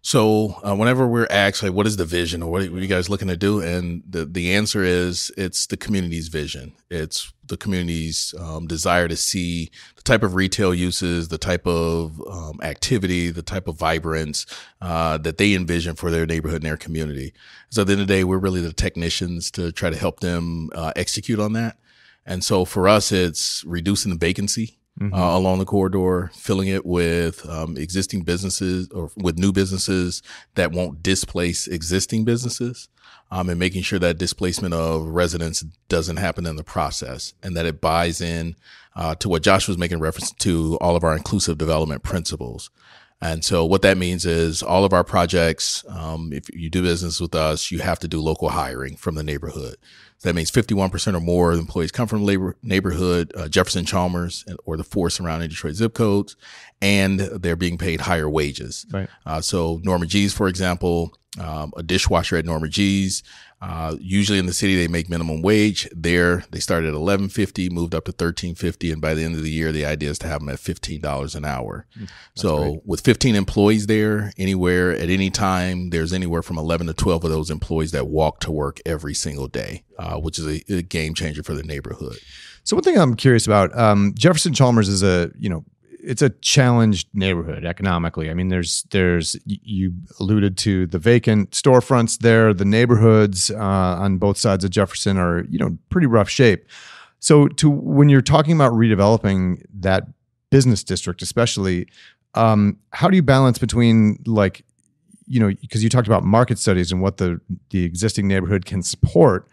So whenever we're asked, like, what is the vision or what are you guys looking to do? And the answer is it's the community's vision. It's the community's desire to see the type of retail uses, the type of activity, the type of vibrance that they envision for their neighborhood and their community. So at the end of the day, we're really the technicians to try to help them execute on that. And so for us, it's reducing the vacancy along the corridor, filling it with existing businesses or with new businesses that won't displace existing businesses, and making sure that displacement of residents doesn't happen in the process, and that it buys in to what Josh was making reference to, all of our inclusive development principles. And so what that means is all of our projects, if you do business with us, you have to do local hiring from the neighborhood. So that means 51% or more employees come from neighborhood, Jefferson, Chalmers, or the 4 surrounding Detroit zip codes, and they're being paid higher wages. Right. So Norma G's, for example, a dishwasher at Norma G's, usually in the city they make minimum wage. There they started at $11.50, moved up to $13.50, and by the end of the year the idea is to have them at $15 an hour. So great. With 15 employees there, anywhere at any time, there's anywhere from 11 to 12 of those employees that walk to work every single day, which is a game changer for the neighborhood. So one thing I'm curious about, Jefferson Chalmers is it's a challenged neighborhood economically. I mean, you alluded to the vacant storefronts there. The neighborhoods on both sides of Jefferson are, pretty rough shape. So when you're talking about redeveloping that business district, especially, how do you balance between because you talked about market studies and what the existing neighborhood can support.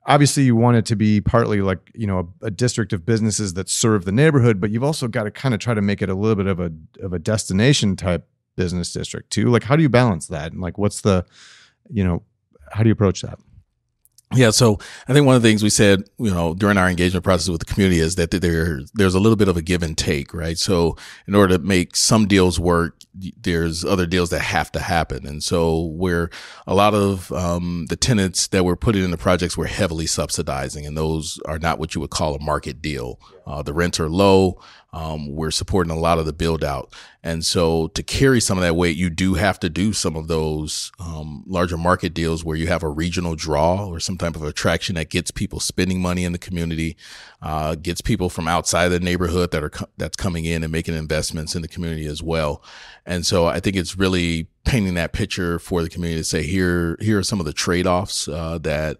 Obviously, you want it to be partly a district of businesses that serve the neighborhood, but you've also got to kind of try to make it a little bit of a destination type business district too. Like, how do you balance that? And what's the, how do you approach that? Yeah. So I think one of the things we said, during our engagement process with the community is that there's a little bit of a give and take, right? So in order to make some deals work, there's other deals that have to happen. And so where a lot of the tenants that we're putting in the projects, we're heavily subsidizing, and those are not what you would call a market deal. The rents are low. We're supporting a lot of the build out. And so to carry some of that weight, you do have to do some of those larger market deals where you have a regional draw or some type of attraction that gets people spending money in the community, gets people from outside the neighborhood that's coming in and making investments in the community as well. And so I think it's really painting that picture for the community to say, here are some of the trade-offs that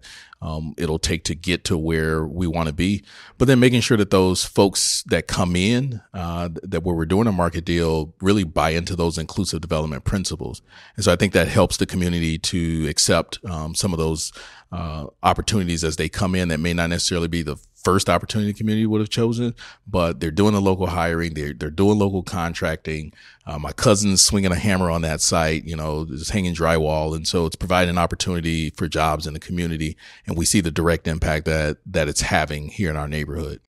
it'll take to get to where we want to be, but then making sure that those folks that come in, that where we're doing a market deal, really buy into those inclusive development principles. And so I think that helps the community to accept some of those opportunities as they come in that may not necessarily be the first opportunity the community would have chosen, but they're doing the local hiring, they're doing local contracting. My cousin's swinging a hammer on that site, just hanging drywall. And so it's providing an opportunity for jobs in the community. And we see the direct impact that it's having here in our neighborhood.